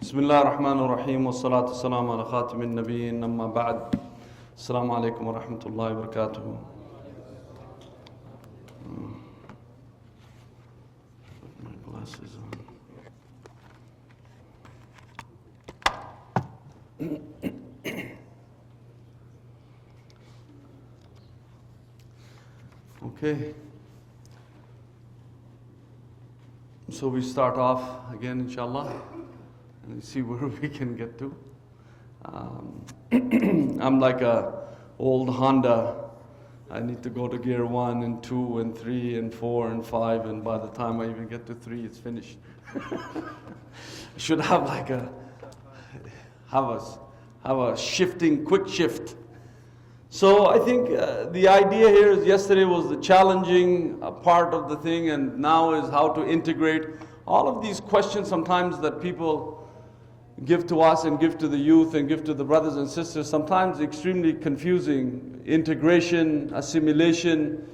بسم الله الرحمن الرحيم والصلاة والسلام على خاتم النبيين أما بعد السلام عليكم ورحمة الله وبركاته. Put my glasses on. Okay. So we start off again, inshallah, and see where we can get to. I'm like a old Honda. I need to go to gear 1 and 2 and 3 and 4 and 5, and by the time I even get to 3, it's finished. I should have like have a shifting, quick shift. So I think the idea here is yesterday was the challenging part of the thing, and now is how to integrate all of these questions sometimes that people give to us and give to the youth and give to the brothers and sisters, sometimes extremely confusing. Integration, assimilation.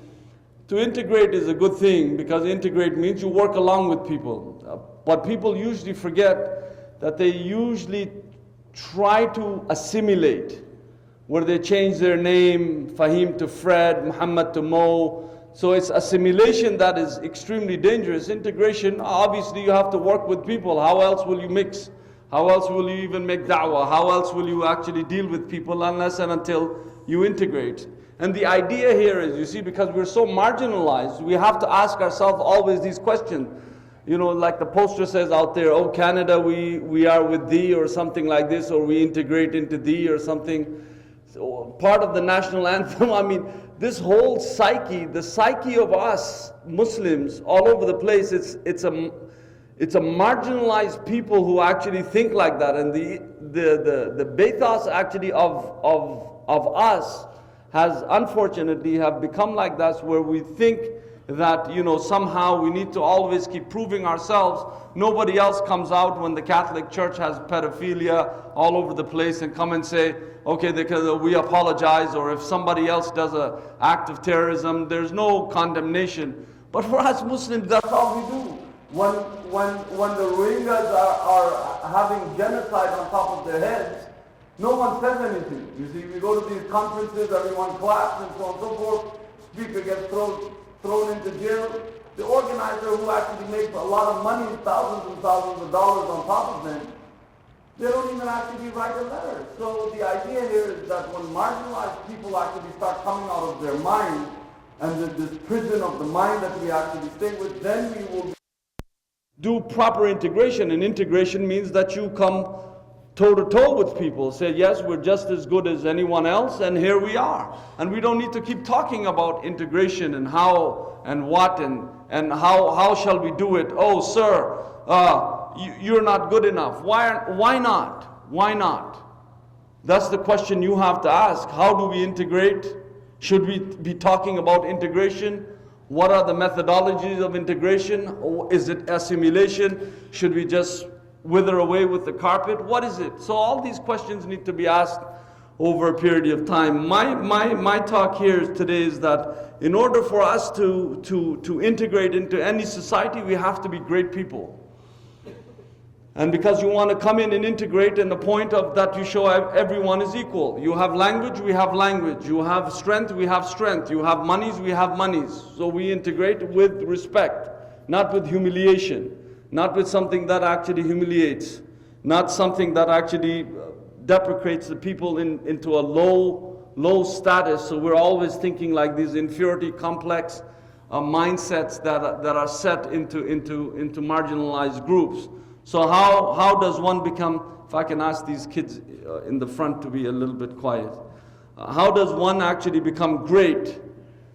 To integrate is a good thing because integrate means you work along with people. But people usually forget that they usually try to assimilate, where they change their name, Fahim to Fred, Muhammad to Mo. So it's assimilation that is extremely dangerous. Integration, obviously you have to work with people. How else will you mix? How else will you even make da'wah? How else will you actually deal with people unless and until you integrate? And the idea here is, you see, because we're so marginalized, we have to ask ourselves always these questions. You know, like the poster says out there, oh Canada, we are with thee, or something like this, or we integrate into thee, or something. So part of the national anthem, I mean, this whole psyche, the psyche of us Muslims all over the place, it's a marginalized people who actually think like that. And the bathos actually of us has unfortunately have become like that, where we think that, you know, somehow we need to always keep proving ourselves. Nobody else comes out when the Catholic Church has pedophilia all over the place and come and say, okay, we apologize. Or if somebody else does an act of terrorism, there's no condemnation. But for us Muslims, that's all we do. When the Rohingyas are having genocide on top of their heads, no one says anything. You see, we go to these conferences, everyone claps and so on and so forth. Speaker gets thrown into jail. The organizer, who actually makes a lot of money, thousands and thousands of dollars on top of them, they don't even actually write a letter. So the idea here is that when marginalized people actually start coming out of their mind, and this prison of the mind that we actually stay with, then we will do proper integration. And integration means that you come toe-to-toe with people, say, yes, we're just as good as anyone else, and here we are. And we don't need to keep talking about integration and how and what and how shall we do it. Oh, sir, you're not good enough. Why not? Why not? That's the question you have to ask. How do we integrate? Should we be talking about integration? What are the methodologies of integration? Is it assimilation? Should we just wither away with the carpet? What is it? So all these questions need to be asked over a period of time. My talk here today is that in order for us to integrate into any society, we have to be great people. And because you want to come in and integrate, and the point of that you show everyone is equal. You have language, we have language. You have strength, we have strength. You have monies, we have monies. So we integrate with respect, not with humiliation, not with something that actually humiliates, not something that actually deprecates the people into a low status. So we're always thinking like these inferiority complex mindsets that are set into marginalized groups. So how does one become, if I can ask these kids in the front to be a little bit quiet, how does one actually become great,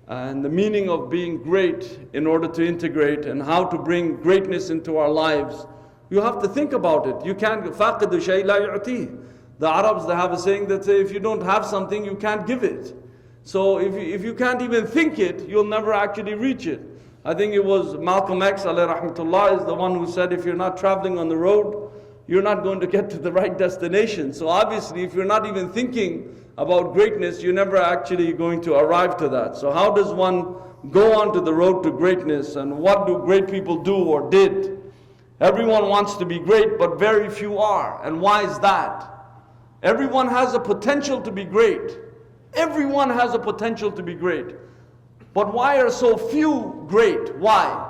and the meaning of being great in order to integrate, and how to bring greatness into our lives? You have to think about it. You can't, فَاقِدُ شَيْءٍ لَا يُعْطِيهِ. The Arabs, they have a saying that say, if you don't have something, you can't give it. So if you can't even think it, you'll never actually reach it. I think it was Malcolm X, alayhi rahmatullah, is the one who said, if you're not traveling on the road, you're not going to get to the right destination. So obviously, if you're not even thinking about greatness, you're never actually going to arrive to that. So how does one go onto the road to greatness, and what do great people do or did? Everyone wants to be great, but very few are. And why is that? Everyone has a potential to be great. Everyone has a potential to be great. But why are so few great? Why?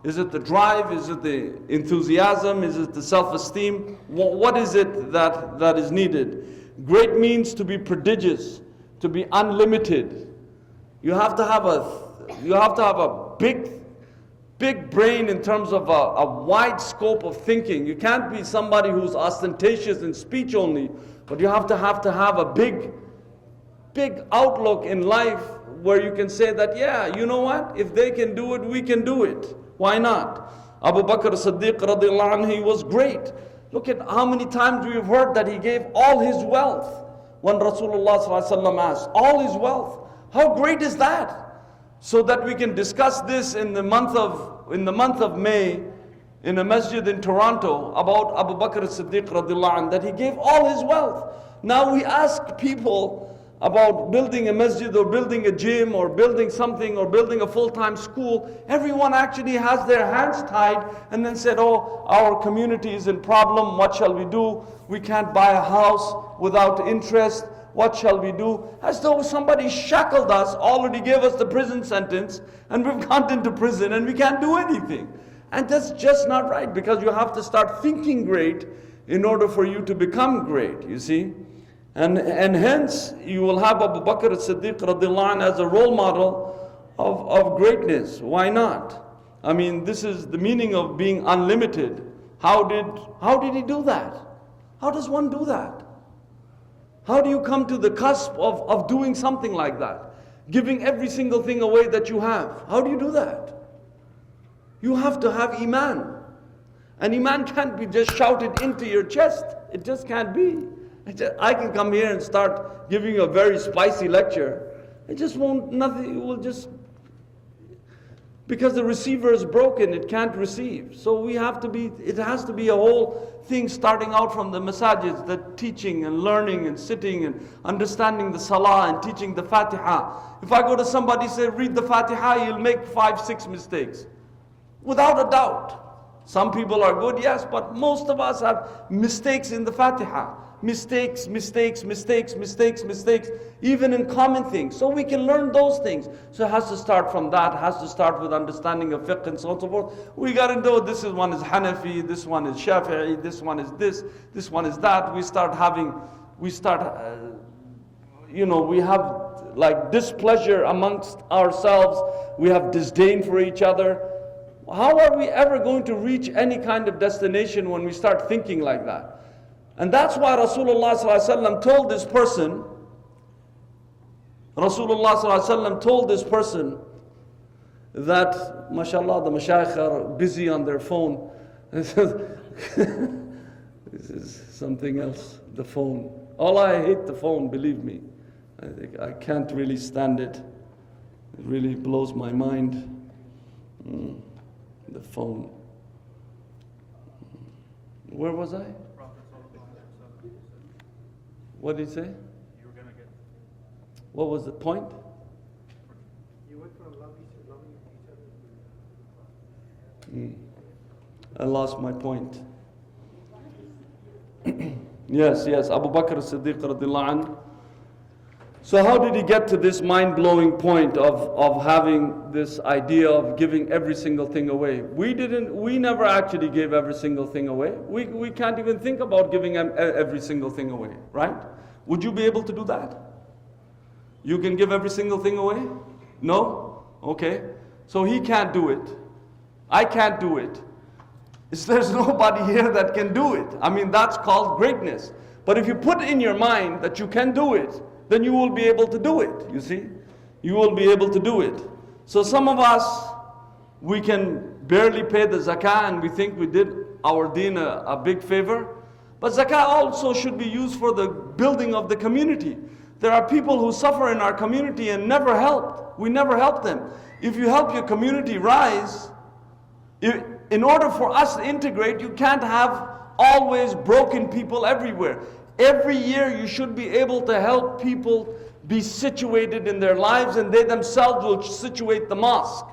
Is it the drive? Is it the enthusiasm? Is it the self-esteem? What is it that is needed? Great means to be prodigious, to be unlimited. You have to have a big brain in terms of a wide scope of thinking. You can't be somebody who's ostentatious in speech only, but you have to have a big outlook in life where you can say that, yeah, you know what? If they can do it, we can do it. Why not? Abu Bakr as-Siddiq radiallahu anhu, he was great. Look at how many times we have heard that he gave all his wealth. When Rasulullah sallallahu alaihi wasallam asked, all his wealth. How great is that? So that we can discuss this in the month of May in a masjid in Toronto about Abu Bakr as-Siddiq radiallahu anhu, that he gave all his wealth. Now we ask people about building a masjid or building a gym or building something or building a full-time school. Everyone actually has their hands tied and then said, oh, our community is in problem, what shall we do? We can't buy a house without interest, what shall we do? As though somebody shackled us, already gave us the prison sentence, and we've gone into prison and we can't do anything. And that's just not right, because you have to start thinking great in order for you to become great, you see. And hence, you will have Abu Bakr as-Siddiq radiallahu anh as a role model of greatness. Why not? I mean, this is the meaning of being unlimited. How did he do that? How does one do that? How do you come to the cusp of doing something like that? Giving every single thing away that you have. How do you do that? You have to have Iman. And Iman can't be just shouted into your chest. It just can't be. I can come here and start giving you a very spicy lecture. It just won't, nothing, it will just, because the receiver is broken, it can't receive. So it has to be a whole thing starting out from the Masajid, the teaching and learning and sitting and understanding the Salah and teaching the Fatiha. If I go to somebody and say, read the Fatiha, you'll make 5-6 mistakes. Without a doubt. Some people are good, yes, but most of us have mistakes in the Fatiha. Mistakes, even in common things. So we can learn those things. So it has to start from that, it has to start with understanding of fiqh and so on and so forth. We got to know this one is Hanafi, this one is Shafi'i, this one is this one is that. We have like displeasure amongst ourselves. We have disdain for each other. How are we ever going to reach any kind of destination when we start thinking like that? And that's why Rasulullah sallallahu alaihi wasallam told this person, that, mashallah, the mashayikh are busy on their phone. This is something else, the phone. I hate the phone, believe me. I can't really stand it. It really blows my mind. The phone. Where was I? What did he say? You were going to get. What was the point? You went from loving each other. I lost my point. Yes, Abu Bakr as-Siddiq radiallahu anh. So how did he get to this mind-blowing point of having this idea of giving every single thing away? We never actually gave every single thing away. We can't even think about giving every single thing away, right? Would you be able to do that? You can give every single thing away? No? Okay. So he can't do it. I can't do it. There's nobody here that can do it. I mean, that's called greatness. But if you put in your mind that you can do it, then you will be able to do it, you see? You will be able to do it. So some of us, we can barely pay the zakah and we think we did our deen a big favor. But zakah also should be used for the building of the community. There are people who suffer in our community and never helped. We never help them. If you help your community rise, in order for us to integrate, you can't have always broken people everywhere. Every year you should be able to help people be situated in their lives, and they themselves will situate the mosque.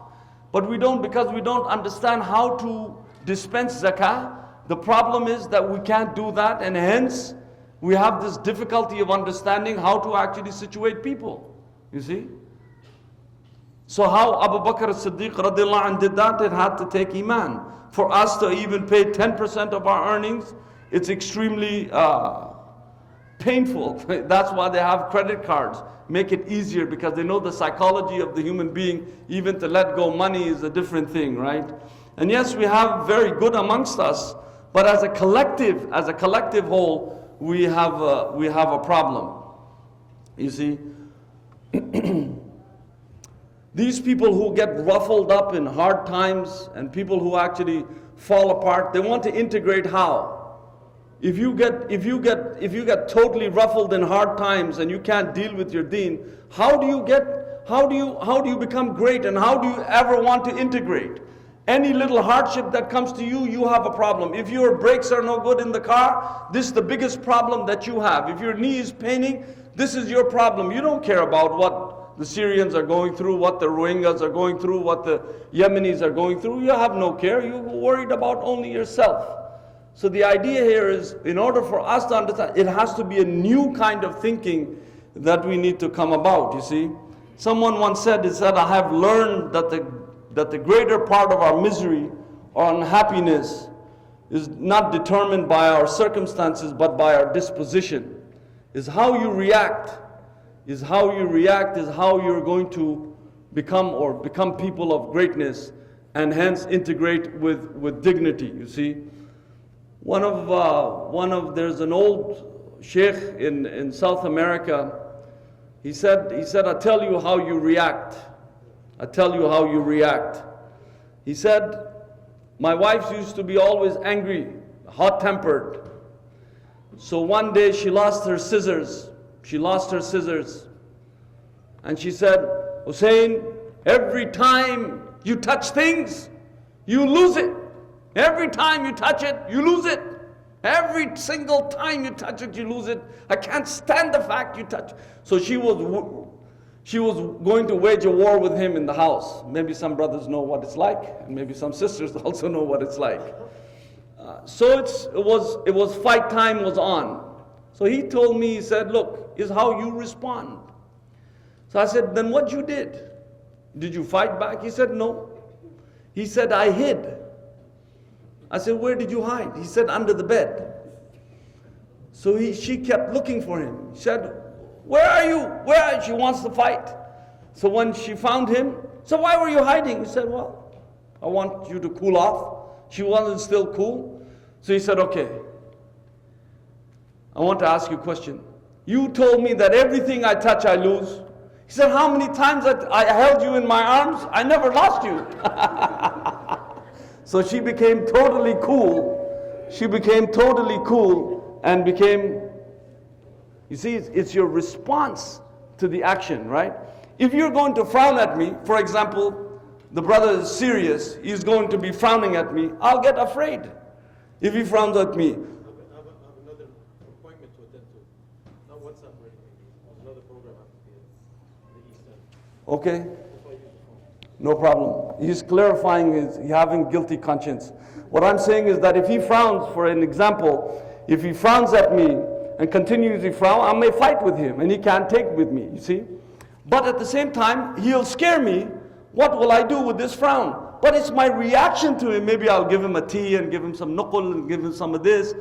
But we don't, because we don't understand how to dispense zakah. The problem is that we can't do that, and hence we have this difficulty of understanding how to actually situate people. You see? So how Abu Bakr as-Siddiq radiallahu anh did that, it had to take iman. For us to even pay 10% of our earnings, it's extremely painful. That's why they have credit cards. Make it easier because they know the psychology of the human being. Even to let go money is a different thing, right? And yes, we have very good amongst us, but as a collective whole, we have a problem. You see? These people who get ruffled up in hard times and people who actually fall apart, they want to integrate how? If you get totally ruffled in hard times and you can't deal with your deen, how do you become great, and how do you ever want to integrate? Any little hardship that comes to you, you have a problem. If your brakes are no good in the car, this is the biggest problem that you have. If your knee is paining, this is your problem. You don't care about what the Syrians are going through, what the Rohingyas are going through, what the Yemenis are going through. You have no care. You're worried about only yourself. So the idea here is, in order for us to understand, it has to be a new kind of thinking that we need to come about, you see. Someone once said, I have learned that the greater part of our misery or unhappiness is not determined by our circumstances, but by our disposition. Is how you react. Is how you're going to become people of greatness, and hence integrate with dignity, you see. There's an old sheikh in South America. He said, I tell you how you react. I tell you how you react. He said, my wife used to be always angry, hot-tempered. So one day she lost her scissors. And she said, Hussein, every time you touch things, you lose it. Every time you touch it, you lose it. Every single time you touch it, you lose it. I can't stand the fact you touch it. So she was going to wage a war with him in the house. Maybe some brothers know what it's like, and maybe some sisters also know what it's like. So it was fight time was on. So he told me, he said, look, is how you respond. So I said, then what you did? Did you fight back? He said, no. He said, I hid. I said, where did you hide? He said, under the bed. So she kept looking for him. She said, where are you? Where are you? She wants to fight. So when she found him, so why were you hiding? He said, well, I want you to cool off. She wasn't still cool. So he said, okay, I want to ask you a question. You told me that everything I touch, I lose. He said, how many times I held you in my arms? I never lost you. So she became totally cool. She became totally cool and became, you see, it's your response to the action, right? If you're going to frown at me, for example, the brother is serious, he's going to be frowning at me, I'll get afraid if he frowns at me. I have another appointment to attend to. Not WhatsApp or anything. Another program after the East End. Okay. No problem. He's clarifying he's having guilty conscience. What I'm saying is that if he frowns, for an example, if he frowns at me and continues to frown, I may fight with him and he can't take with me, you see. But at the same time, he'll scare me. What will I do with this frown? But it's my reaction to him. Maybe I'll give him a tea and give him some nuqul and give him some of this,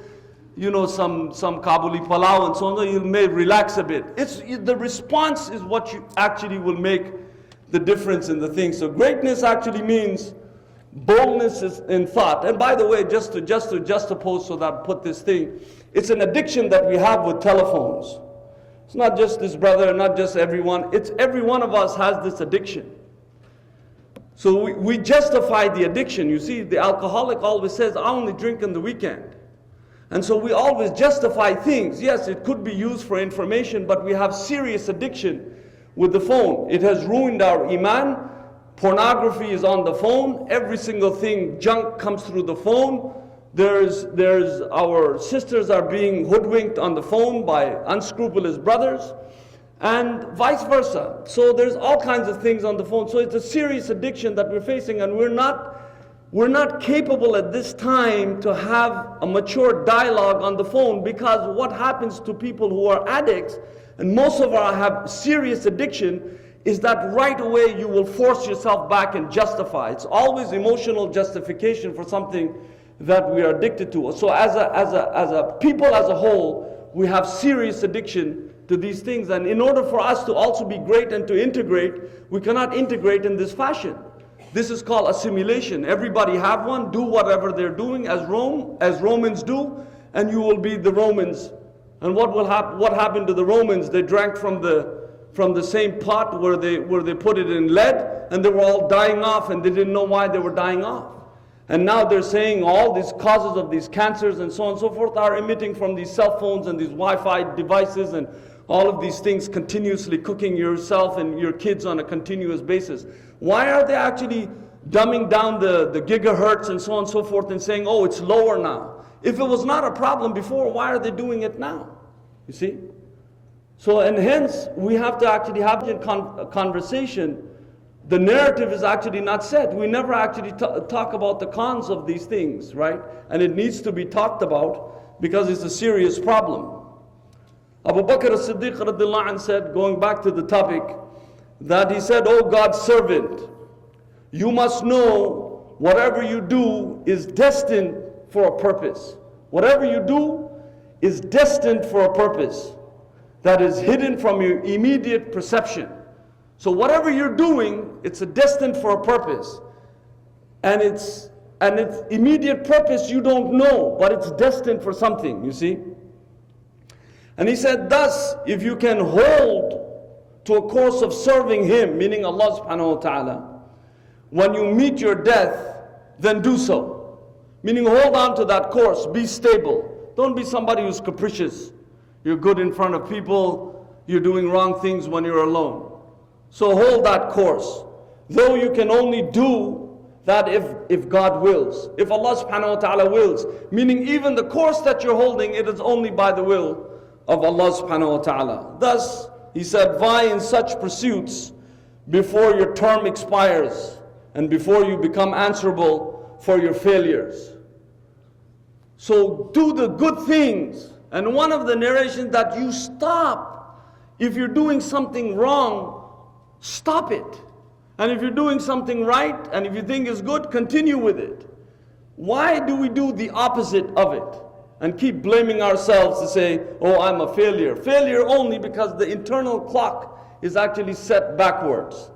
you know, some Kabuli palau and so on. He may relax a bit. The response is what you actually will make the difference in the thing. So greatness actually means boldness is in thought. And by the way, just to juxtapose so that put this thing, it's an addiction that we have with telephones. It's not just this brother, not just everyone. It's every one of us has this addiction. So we justify the addiction. You see, the alcoholic always says, I only drink on the weekend. And so we always justify things. Yes, it could be used for information, but we have serious addiction with the phone. It has ruined our iman. Pornography is on the phone. Every single thing, junk comes through the phone. There's our sisters are being hoodwinked on the phone by unscrupulous brothers, and vice versa. So there's all kinds of things on the phone. So it's a serious addiction that we're facing, and we're not We're not capable at this time to have a mature dialogue on the phone, because what happens to people who are addicts, and most of our have serious addiction, is that right away you will force yourself back and justify. It's always emotional justification for something that we are addicted to. So as a people as a whole, we have serious addiction to these things. And in order for us to also be great and to integrate, we cannot integrate in this fashion. This is called assimilation. Everybody have one, do whatever they're doing as Romans do, and you will be the Romans. And what happened to the Romans? They drank from the same pot where they put it in lead, and they were all dying off, and they didn't know why they were dying off. And now they're saying all these causes of these cancers and so on and so forth are emitting from these cell phones and these Wi-Fi devices and all of these things, continuously cooking yourself and your kids on a continuous basis. Why are they actually dumbing down the gigahertz and so on and so forth and saying, oh, it's lower now? If it was not a problem before, why are they doing it now? You see? So, and hence, we have to actually have a conversation. The narrative is actually not said. We never actually talk about the cons of these things, right? And it needs to be talked about because it's a serious problem. Abu Bakr as-Siddiq radiallahu anh said, going back to the topic, that he said, "O God's servant, you must know whatever you do is destined for a purpose. Whatever you do is destined for a purpose that is hidden from your immediate perception." So whatever you're doing, it's destined for a purpose. And its immediate purpose you don't know, but it's destined for something, you see. And he said, thus, if you can hold to a course of serving Him, meaning Allah subhanahu wa ta'ala, when you meet your death, then do so. Meaning hold on to that course, be stable. Don't be somebody who's capricious. You're good in front of people, you're doing wrong things when you're alone. So hold that course. Though you can only do that if God wills. If Allah subhanahu wa ta'ala wills. Meaning even the course that you're holding, it is only by the will of Allah subhanahu wa ta'ala. Thus, he said, vie in such pursuits before your term expires and before you become answerable for your failures. So do the good things. And one of the narrations that you stop. If you're doing something wrong, stop it. And if you're doing something right, and if you think it's good, continue with it. Why do we do the opposite of it? And keep blaming ourselves to say, oh, I'm a failure. Failure only because the internal clock is actually set backwards.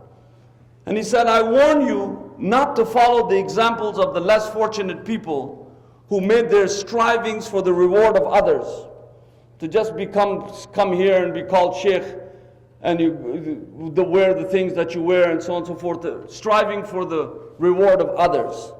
And he said, I warn you not to follow the examples of the less fortunate people who made their strivings for the reward of others. To just come here and be called sheikh, and you wear the things that you wear and so on and so forth, striving for the reward of others.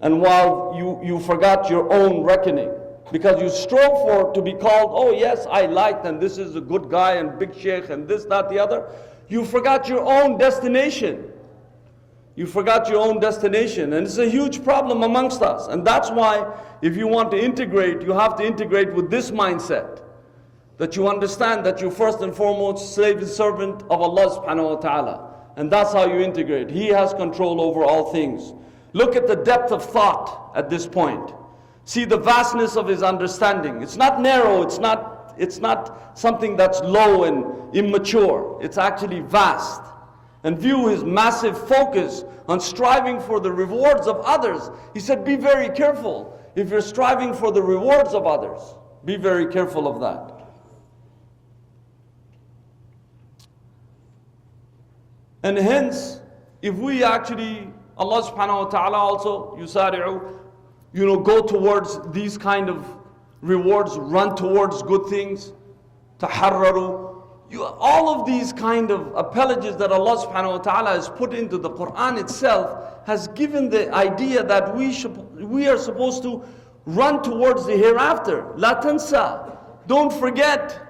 And while you forgot your own reckoning, because you strove for to be called, oh yes, I liked, and this is a good guy and big sheikh and this, that, the other, you forgot your own destination. You forgot your own destination, and it's a huge problem amongst us. And that's why if you want to integrate, you have to integrate with this mindset. That you understand that you're first and foremost slave and servant of Allah subhanahu wa ta'ala. And that's how you integrate. He has control over all things. Look at the depth of thought at this point. See the vastness of his understanding. It's not narrow, it's not something that's low and immature. It's actually vast. And view his massive focus on striving for the rewards of others. He said, be very careful. If you're striving for the rewards of others, be very careful of that. And hence, if we actually, Allah subhanahu wa ta'ala also, yusari'u, go towards these kind of rewards, run towards good things, taharraru, all of these kind of appellages that Allah subhanahu wa ta'ala has put into the Quran itself has given the idea that we are supposed to run towards the hereafter. La tansa, don't forget.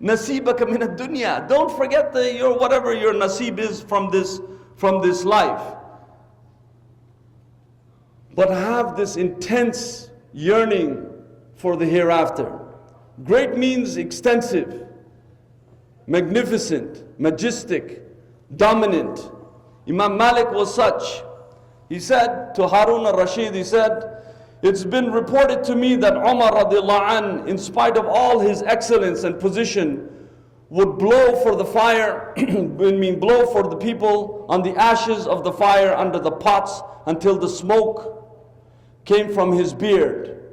Nasibaka min ad-dunya. Don't forget whatever your nasib is from this life. But have this intense yearning for the hereafter. Great means extensive, magnificent, majestic, dominant. Imam Malik was such. He said to Harun al-Rashid, he said, it's been reported to me that Umar radiallahu anh, in spite of all his excellence and position, would blow for the fire, blow for the people on the ashes of the fire under the pots until the smoke came from his beard.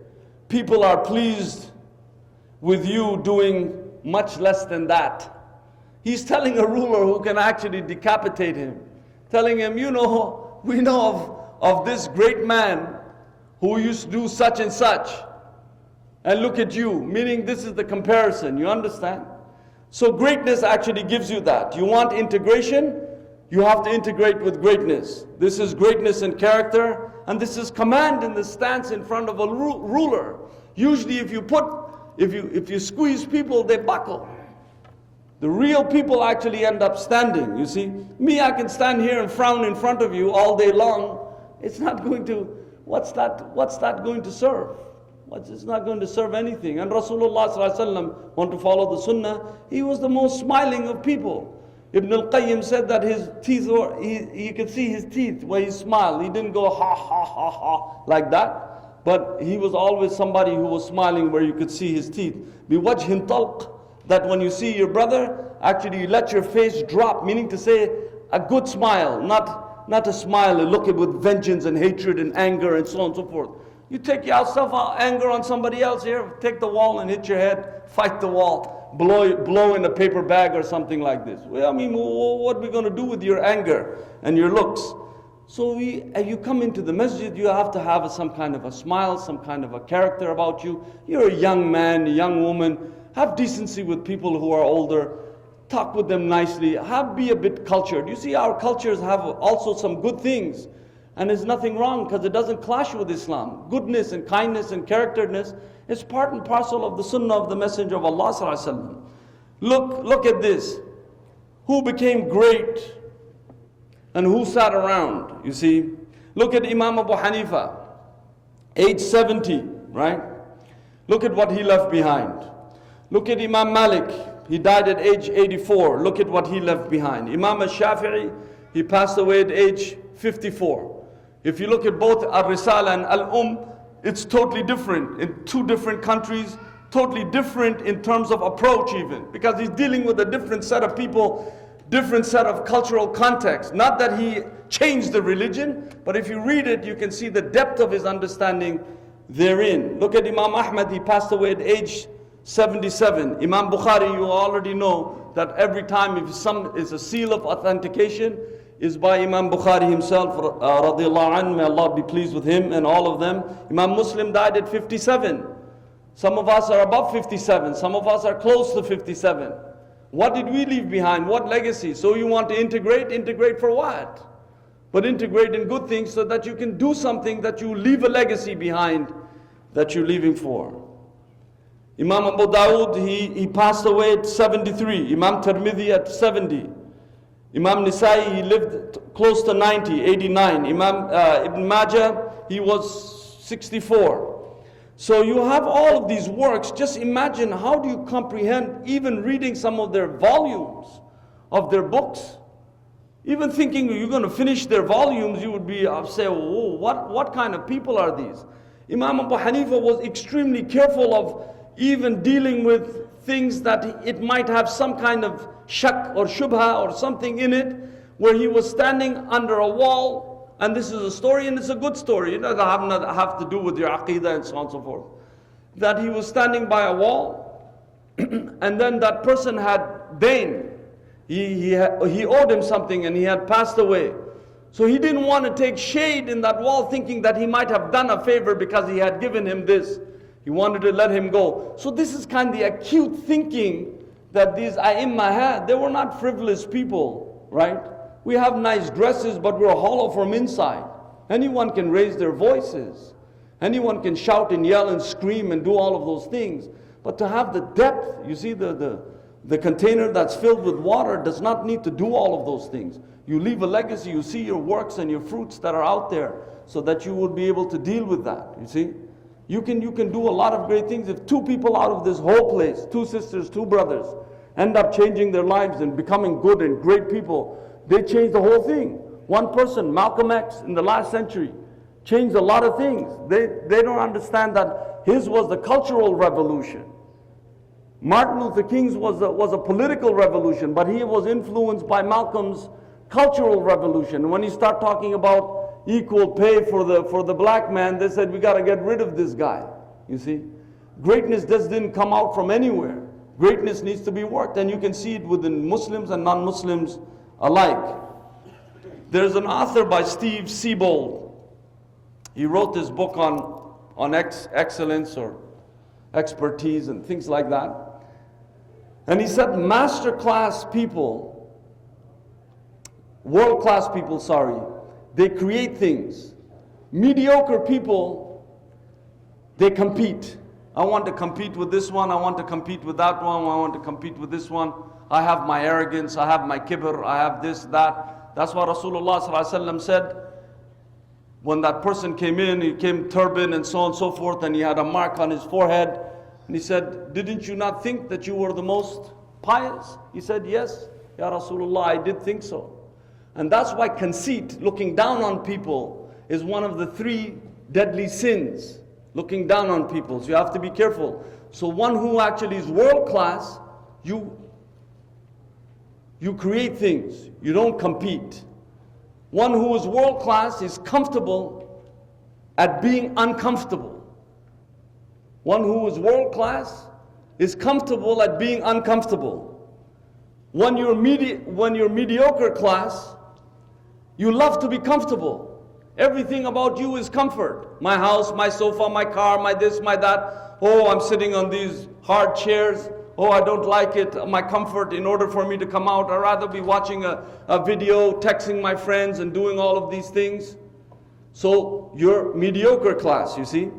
People are pleased with you doing much less than that. He's telling a ruler who can actually decapitate him, telling him, you know, we know of this great man who used to do such and such, and look at you, meaning this is the comparison, you understand? So greatness actually gives you that. You want integration, you have to integrate with greatness. This is greatness in character, and this is command in the stance in front of a ruler. Usually if you squeeze people, they buckle. The real people actually end up standing, you see. Me, I can stand here and frown in front of you all day long. It's not going to, what's that going to serve? It's not going to serve anything. And Rasulullah ﷺ, want to follow the sunnah, he was the most smiling of people. Ibn al-Qayyim said that his teeth were, you could see his teeth when he smiled. He didn't go ha ha ha ha like that. But he was always somebody who was smiling where you could see his teeth. Biwajhin talq, that when you see your brother, actually you let your face drop, meaning to say a good smile, not a smile, look with vengeance and hatred and anger and so on and so forth. You take yourself anger on somebody else here, take the wall and hit your head, fight the wall, blow in a paper bag or something like this. Well, I mean, what are we going to do with your anger and your looks? So as you come into the masjid, you have to have some kind of a smile, some kind of a character about you. You're a young man, a young woman. Have decency with people who are older. Talk with them nicely. Be a bit cultured. You see, our cultures have also some good things. And there's nothing wrong because it doesn't clash with Islam. Goodness and kindness and characterness is part and parcel of the sunnah of the Messenger of Allah ﷺ. Look at this. Who became great and who sat around, you see. Look at Imam Abu Hanifa, age 70, right? Look at what he left behind. Look at Imam Malik, he died at age 84. Look at what he left behind. Imam al-Shafi'i, he passed away at age 54. If you look at both Al-Risala and it's totally different in two different countries, totally different in terms of approach even, because he's dealing with a different set of people, different set of cultural context. Not that he changed the religion, but if you read it, you can see the depth of his understanding therein. Look at Imam Ahmad, he passed away at age 77. Imam Bukhari, you already know that every time if some is a seal of authentication, is by Imam Bukhari himself, radiallahu anhu, may Allah be pleased with him and all of them. Imam Muslim died at 57. Some of us are above 57, some of us are close to 57. What did we leave behind? What legacy? So you want to integrate for what? But integrate in good things so that you can do something that you leave a legacy behind that you're leaving for. Imam Abu Dawud, he passed away at 73. Imam Tirmidhi at 70. Imam Nisai, he lived close to 90, 89. Imam Ibn Majah, he was 64. So you have all of these works. Just imagine, how do you comprehend even reading some of their volumes of their books? Even thinking you're going to finish their volumes, you would be say, oh, what kind of people are these? Imam Abu Hanifa was extremely careful of even dealing with things that it might have some kind of shak or shubha or something in it, where he was standing under a wall, and this is a story and it's a good story, it doesn't have to do with your aqidah and so on and so forth, that he was standing by a wall and then that person had dain, he owed him something and he had passed away. So he didn't want to take shade in that wall, thinking that he might have done a favor because he had given him this. He wanted to let him go. So this is kind of the acute thinking that these A'immah had. They were not frivolous people, right? We have nice dresses, but we're hollow from inside. Anyone can raise their voices. Anyone can shout and yell and scream and do all of those things. But to have the depth, you see the container that's filled with water does not need to do all of those things. You leave a legacy, you see your works and your fruits that are out there so that you will be able to deal with that, you see? You can do a lot of great things. If two people out of this whole place, two sisters, two brothers, end up changing their lives and becoming good and great people, they change the whole thing. One person, Malcolm X, in the last century, changed a lot of things. They don't understand that his was the cultural revolution. Martin Luther King's was a political revolution, but he was influenced by Malcolm's cultural revolution. When he started talking about equal pay for the black man, they said, we got to get rid of this guy. You see? Greatness just didn't come out from anywhere. Greatness needs to be worked, and you can see it within Muslims and non-Muslims alike. There's an author by Steve Siebold. He wrote this book on excellence or expertise and things like that. And he said master-class people, world-class people, they create things. Mediocre people, they compete. I want to compete with this one, I want to compete with that one, I want to compete with this one. I have my arrogance, I have my kibr, I have this, that. That's what Rasulullah ﷺ said. When that person came in, he came turban and so on and so forth, and he had a mark on his forehead. And he said, didn't you not think that you were the most pious? He said, yes, Ya Rasulullah, I did think so. And that's why conceit, looking down on people, is one of the 3 deadly sins. Looking down on people, so you have to be careful. So one who actually is world class, you create things, you don't compete. One who is world class is comfortable at being uncomfortable. One who is world class is comfortable at being uncomfortable. When you're mediocre class, you love to be comfortable. Everything about you is comfort. My house, my sofa, my car, my this, my that. Oh, I'm sitting on these hard chairs. Oh, I don't like it. My comfort, in order for me to come out, I'd rather be watching a video, texting my friends and doing all of these things. So you're mediocre class, you see.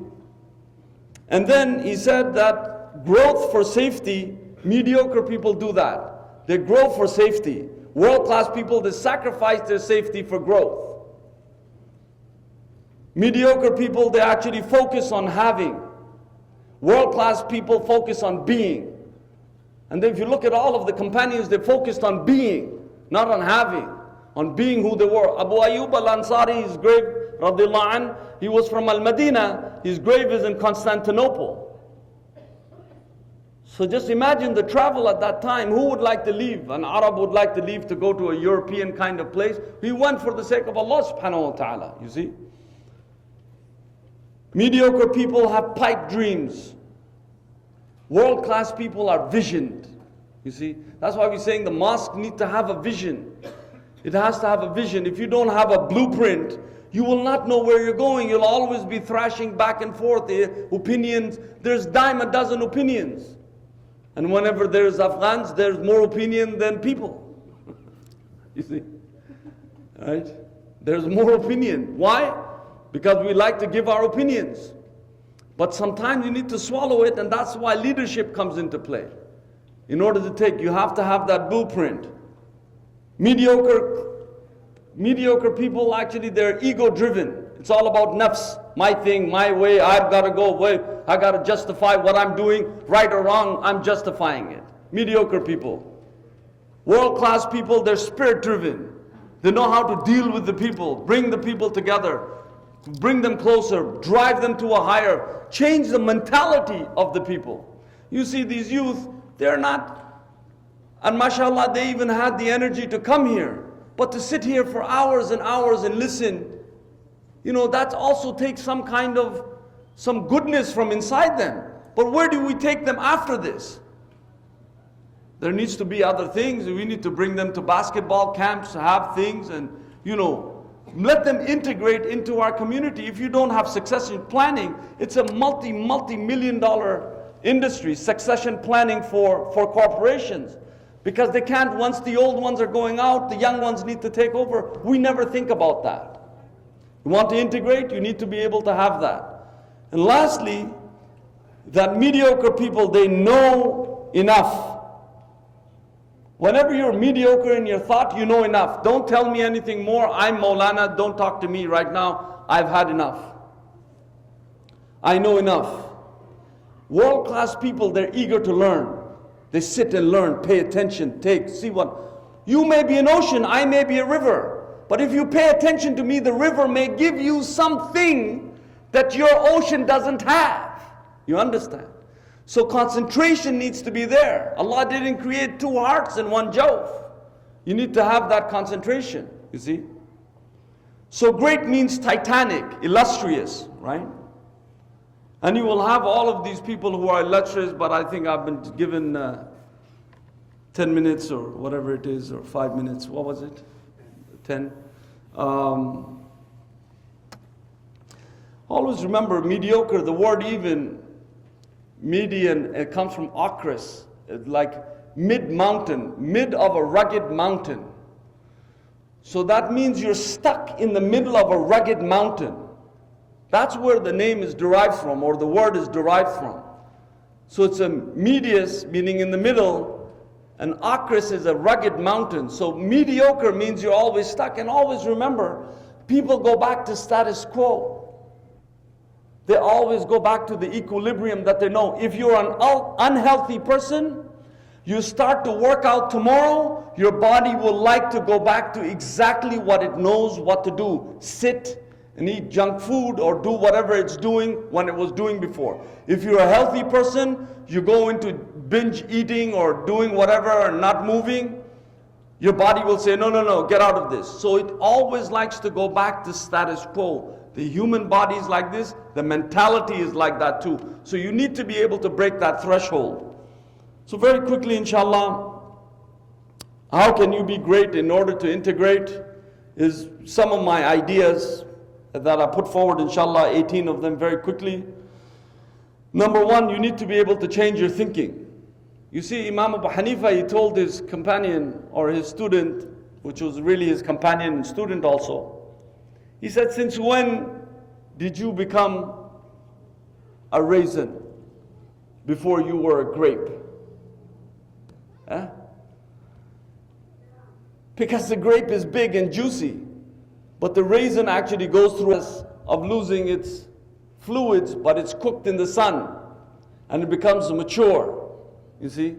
And then he said that growth for safety, mediocre people do that. They grow for safety. World-class people, they sacrifice their safety for growth. Mediocre people, they actually focus on having. World-class people focus on being. And then if you look at all of the companions, they focused on being, not on having, on being who they were. Abu Ayyub al-Ansari, his grave, radiallahu anh, he was from Al-Madinah, his grave is in Constantinople. So just imagine the travel at that time. Who would like to leave? An Arab would like to leave to go to a European kind of place. He went for the sake of Allah subhanahu wa ta'ala, you see. Mediocre people have pipe dreams. World-class people are visioned. You see, that's why we're saying the mosque needs to have a vision. It has to have a vision. If you don't have a blueprint, you will not know where you're going. You'll always be thrashing back and forth. The opinions, there's dime a dozen opinions. And whenever there's Afghans, there's more opinion than people. You see, right? There's more opinion. Why? Because we like to give our opinions. But sometimes you need to swallow it, and that's why leadership comes into play. In order to take, you have to have that blueprint. Mediocre people, actually, they're ego-driven. It's all about nafs, my thing, my way, I've got to go away, I got to justify what I'm doing, right or wrong, I'm justifying it. Mediocre people. World-class people, they're spirit-driven. They know how to deal with the people, bring the people together, bring them closer, drive them to a higher, change the mentality of the people. You see these youth, they're not, and mashallah, they even had the energy to come here. But to sit here for hours and hours and listen, you know, that also takes some kind of, some goodness from inside them. But where do we take them after this? There needs to be other things. We need to bring them to basketball camps, have things, and, you know, let them integrate into our community. If you don't have succession planning, it's a multi-million dollar industry, succession planning for corporations. Because they can't, once the old ones are going out, the young ones need to take over. We never think about that. You want to integrate, you need to be able to have that. And lastly, that mediocre people, they know enough. Whenever you're mediocre in your thought, you know enough. Don't tell me anything more. I'm Maulana, don't talk to me right now. I've had enough. I know enough. World-class people, they're eager to learn. They sit and learn, pay attention, see what. You may be an ocean, I may be a river. But if you pay attention to me, the river may give you something that your ocean doesn't have. You understand? So concentration needs to be there. Allah didn't create two hearts in one jawf. You need to have that concentration, you see. So great means titanic, illustrious, right? And you will have all of these people who are illustrious, but I think I've been given 10 minutes or whatever it is, or 5 minutes. What was it? 10. Always remember, mediocre, the word even, median, it comes from akris, like mid-mountain, mid of a rugged mountain. So that means you're stuck in the middle of a rugged mountain. That's where the name is derived from, or the word is derived from. So it's a medius, meaning in the middle, and akris is a rugged mountain. So mediocre means you're always stuck. And always remember, people go back to status quo. They always go back to the equilibrium that they know. If you're an unhealthy person, you start to work out tomorrow, your body will like to go back to exactly what it knows what to do. Sit and eat junk food or do whatever it's doing when it was doing before. If you're a healthy person, you go into binge eating or doing whatever and not moving, your body will say, no, no, no, get out of this. So it always likes to go back to status quo. The human body is like this, the mentality is like that too. So you need to be able to break that threshold. So very quickly, inshallah, how can you be great in order to integrate is some of my ideas that I put forward, inshallah, 18 of them very quickly. Number one, you need to be able to change your thinking. You see, Imam Abu Hanifa, he told his companion or his student, which was really his companion and student also, he said, since when did you become a raisin before you were a grape? Because the grape is big and juicy, but the raisin actually goes through a process of losing its fluids, but it's cooked in the sun and it becomes mature, you see.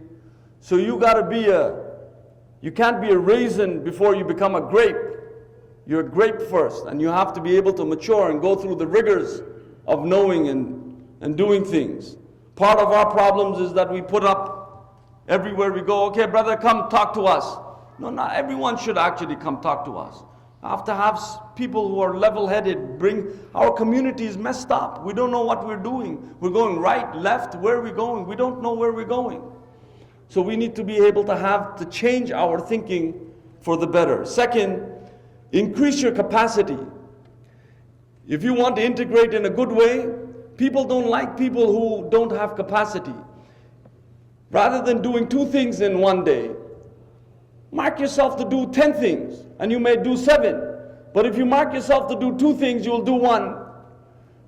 So you can't be a raisin before you become a grape. You're a grape first, and you have to be able to mature and go through the rigors of knowing and doing things. Part of our problems is that we put up everywhere we go, okay brother, come talk to us. No, not everyone should actually come talk to us. I have to have people who are level-headed. Our community is messed up. We don't know what we're doing. We're going right, left, where are we going? We don't know where we're going. So we need to be able to change our thinking for the better. Second, increase your capacity. If you want to integrate in a good way, people don't like people who don't have capacity. Rather than doing 2 things in one day, mark yourself to do 10 things, and you may do 7. But if you mark yourself to do 2 things, you will do 1.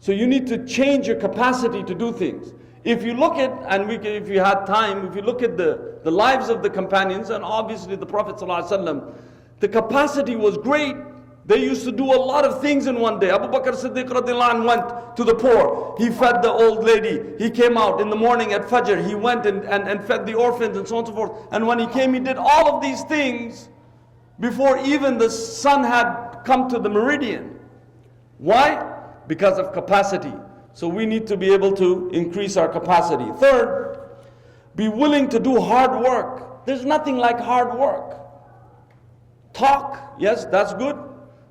So you need to change your capacity to do things. If you look at, if you had time, if you look at the lives of the companions, and obviously the Prophet ﷺ, the capacity was great. They used to do a lot of things in one day. Abu Bakr Siddiq radiallahu anh went to the poor. He fed the old lady. He came out in the morning at Fajr. He went and fed the orphans and so on and so forth. And when he came, he did all of these things before even the sun had come to the meridian. Why? Because of capacity. So we need to be able to increase our capacity. Third, be willing to do hard work. There's nothing like hard work. Talk, yes, that's good.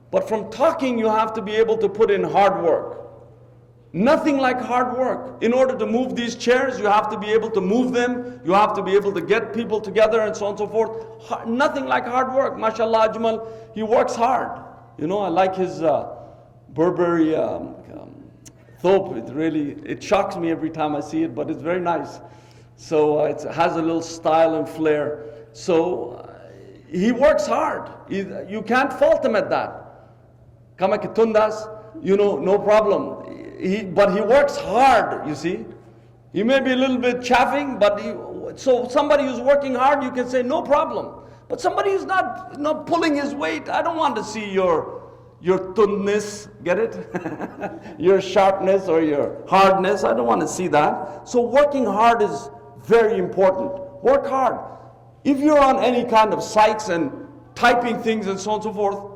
But from talking, you have to be able to put in hard work. Nothing like hard work. In order to move these chairs, you have to be able to move them. You have to be able to get people together and so on and so forth. Nothing like hard work. MashaAllah, Ajmal, he works hard. You know, I like his Burberry thobe. It shocks me every time I see it, but it's very nice. So it has a little style and flair. So he works hard. You can't fault him at that. Kama kitundas, you know, no problem. But he works hard, you see. He may be a little bit chaffing, but so somebody who's working hard, you can say no problem. But somebody who's not pulling his weight, I don't want to see your tunness, get it? Your sharpness or your hardness, I don't want to see that. So working hard is very important. Work hard. If you're on any kind of sites and typing things and so on and so forth,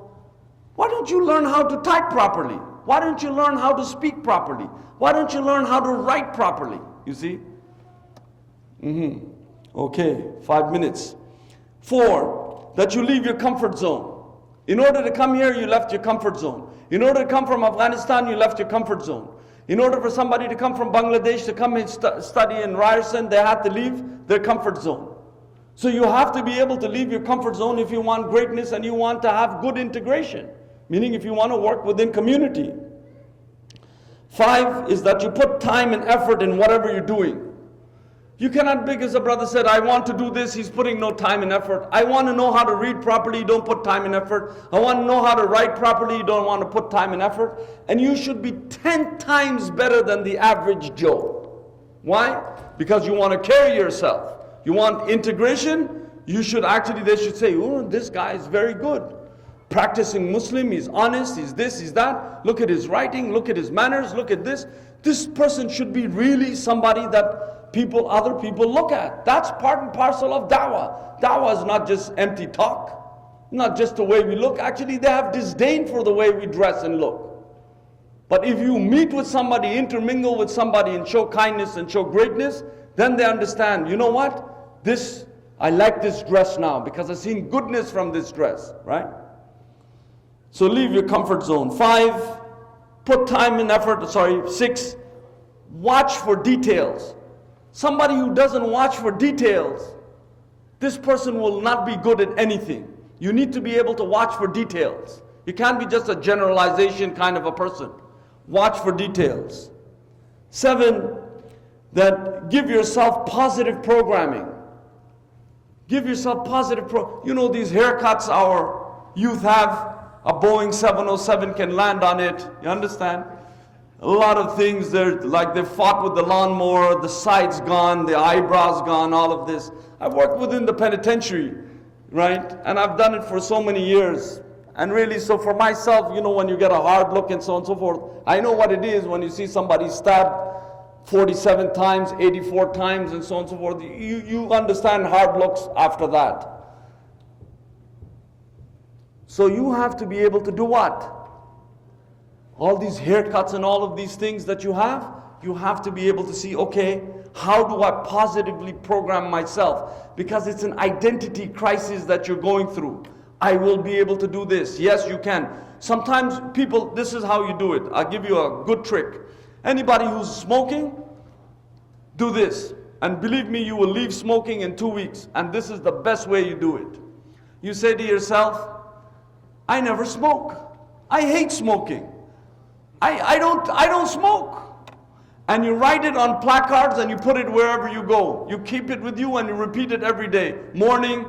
Why don't you learn how to type properly? Why don't you learn how to speak properly? Why don't you learn how to write properly? You see? Okay, 5 minutes. 4, that you leave your comfort zone. In order to come here, you left your comfort zone. In order to come from Afghanistan, you left your comfort zone. In order for somebody to come from Bangladesh to come and study in Ryerson, they had to leave their comfort zone. So you have to be able to leave your comfort zone if you want greatness and you want to have good integration. Meaning if you want to work within community. 5 is that you put time and effort in whatever you're doing. You cannot, because a brother said, I want to do this, he's putting no time and effort. I want to know how to read properly, you don't put time and effort. I want to know how to write properly, you don't want to put time and effort. And you should be 10 times better than the average Joe. Why? Because you want to carry yourself. You want integration, you should actually, they should say, oh, this guy is very good. Practicing Muslim, he's honest, he's this, he's that. Look at his writing, look at his manners, look at this. This person should be really somebody that other people look at. That's part and parcel of da'wah. Da'wah is not just empty talk, not just the way we look. Actually, they have disdain for the way we dress and look. But if you meet with somebody, intermingle with somebody and show kindness and show greatness, then they understand, you know what? I like this dress now because I've seen goodness from this dress, right? So leave your comfort zone. 5, put time and effort. 6, watch for details. Somebody who doesn't watch for details, this person will not be good at anything. You need to be able to watch for details. You can't be just a generalization kind of a person. Watch for details. 7, that give yourself positive programming. Give yourself positive you know these haircuts our youth have, a Boeing 707 can land on it, you understand? A lot of things, like they fought with the lawnmower, the sides gone, the eyebrows gone, all of this. I've worked within the penitentiary, right? And I've done it for so many years. And really, so for myself, you know, when you get a hard look and so on and so forth, I know what it is when you see somebody stabbed 47 times, 84 times, and so on and so forth. You understand hard looks after that. So you have to be able to do what? All these haircuts and all of these things that you have to be able to see, okay, how do I positively program myself? Because it's an identity crisis that you're going through. I will be able to do this. Yes, you can. Sometimes people, this is how you do it. I'll give you a good trick. Anybody who's smoking, do this. And believe me, you will leave smoking in 2 weeks. And this is the best way you do it. You say to yourself, I never smoke. I hate smoking. I don't smoke. And you write it on placards and you put it wherever you go. You keep it with you and you repeat it every day. Morning,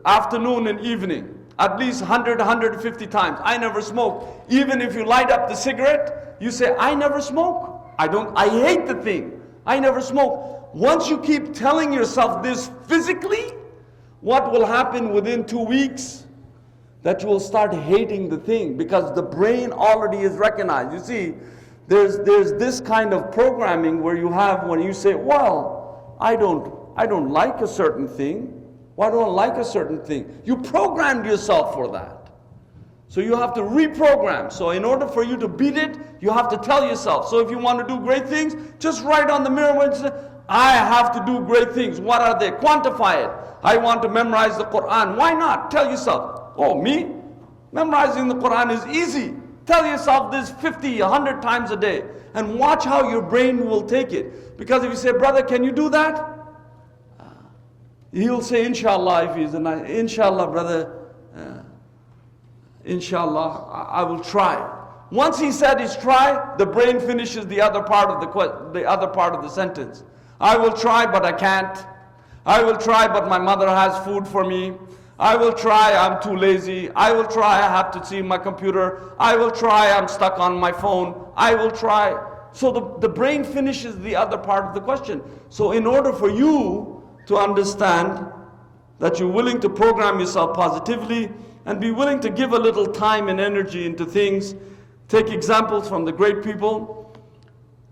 afternoon and evening. At least 100, 150 times. I never smoke. Even if you light up the cigarette, you say, I never smoke. I hate the thing. I never smoke. Once you keep telling yourself this physically, what will happen within 2 weeks? That you will start hating the thing because the brain already is recognized. You see, there's this kind of programming where you have when you say, well, I don't like a certain thing. Why don't I like a certain thing? You programmed yourself for that. So you have to reprogram. So in order for you to beat it, you have to tell yourself. So if you want to do great things, just write on the mirror and say, I have to do great things. What are they? Quantify it. I want to memorize the Quran. Why not? Tell yourself. Oh, me? Memorizing the Quran is easy. Tell yourself this 50, 100 times a day. And watch how your brain will take it. Because if you say, brother, can you do that? He'll say, inshallah, if he's a nice, inshallah, brother, inshallah, I will try. Once he said he's try, the brain finishes the other part of the sentence. I will try, but I can't. I will try, but my mother has food for me. I will try, I'm too lazy. I will try, I have to see my computer. I will try, I'm stuck on my phone. I will try. So the brain finishes the other part of the question. So in order for you to understand that you're willing to program yourself positively and be willing to give a little time and energy into things, take examples from the great people,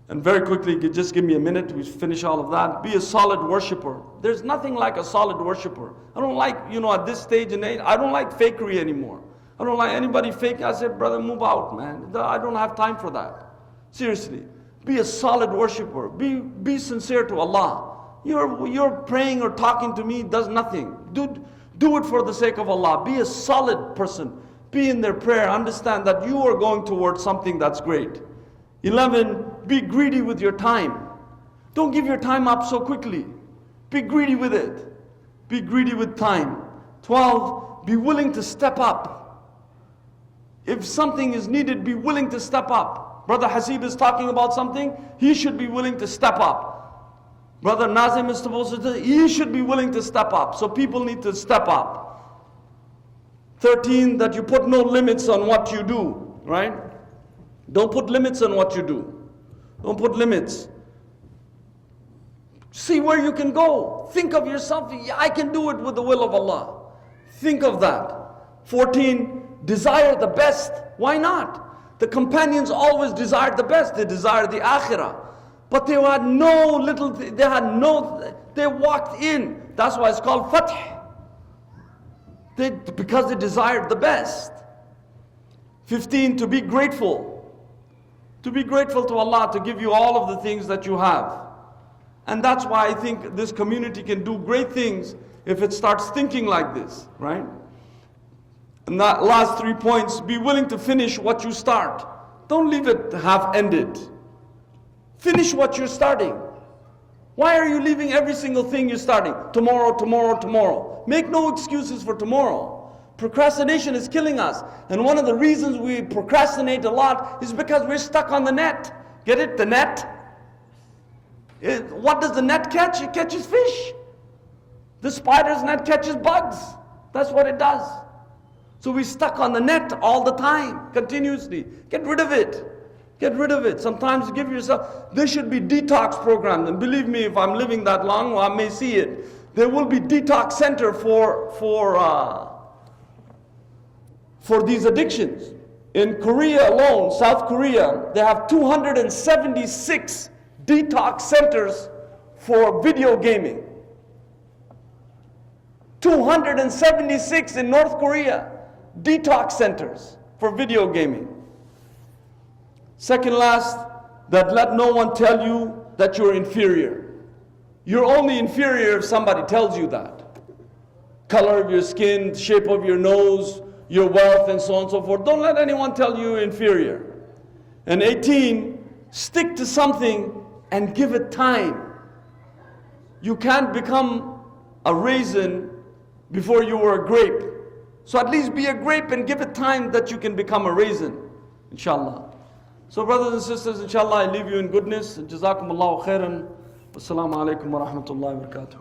and very quickly, just give me a minute, we finish all of that. Be a solid worshiper. There's nothing like a solid worshiper. I don't like, at this stage and age, I don't like fakery anymore. I don't like anybody fake. I said, brother, move out, man. I don't have time for that. Seriously. Be a solid worshiper. Be sincere to Allah. You're praying or talking to me does nothing. Do it for the sake of Allah. Be a solid person. Be in their prayer. Understand that you are going towards something that's great. 11, be greedy with your time. Don't give your time up so quickly. Be greedy with it. Be greedy with time. 12, be willing to step up. If something is needed, be willing to step up. Brother Hasib is talking about something, he should be willing to step up. Brother Nazim is supposed to, he should be willing to step up. So people need to step up. 13, that you put no limits on what you do, right? Don't put limits on what you do. Don't put limits. See where you can go. Think of yourself, I can do it with the will of Allah. Think of that. 14, desire the best. Why not? The companions always desired the best. They desired the akhirah. But they had no little, they walked in. That's why it's called fath. Because they desired the best. 15, to be grateful. To be grateful to Allah to give you all of the things that you have. And that's why I think this community can do great things if it starts thinking like this, right? And that last 3 points, be willing to finish what you start. Don't leave it half-ended. Finish what you're starting. Why are you leaving every single thing you're starting? Tomorrow, tomorrow, tomorrow. Make no excuses for tomorrow. Procrastination is killing us. And one of the reasons we procrastinate a lot is because we're stuck on the net. Get it? The net? What does the net catch? It catches fish. The spider's net catches bugs. That's what it does. So we're stuck on the net all the time, continuously. Get rid of it. Get rid of it. Sometimes give yourself, there should be detox programs. And believe me, if I'm living that long, well, I may see it. There will be detox center for these addictions. In Korea alone, South Korea, they have 276 detox centers for video gaming. 276 in North Korea, detox centers for video gaming. Second last, that let no one tell you that you're inferior. You're only inferior if somebody tells you that. Color of your skin, shape of your nose, your wealth, and so on and so forth. Don't let anyone tell you you're inferior. And 18, stick to something and give it time. You can't become a raisin before you were a grape. So at least be a grape and give it time that you can become a raisin, inshallah. So brothers and sisters, inshallah, I leave you in goodness. Jazakumullahu khairan. Wassalamu alaikum wa rahmatullahi wa barakatuh.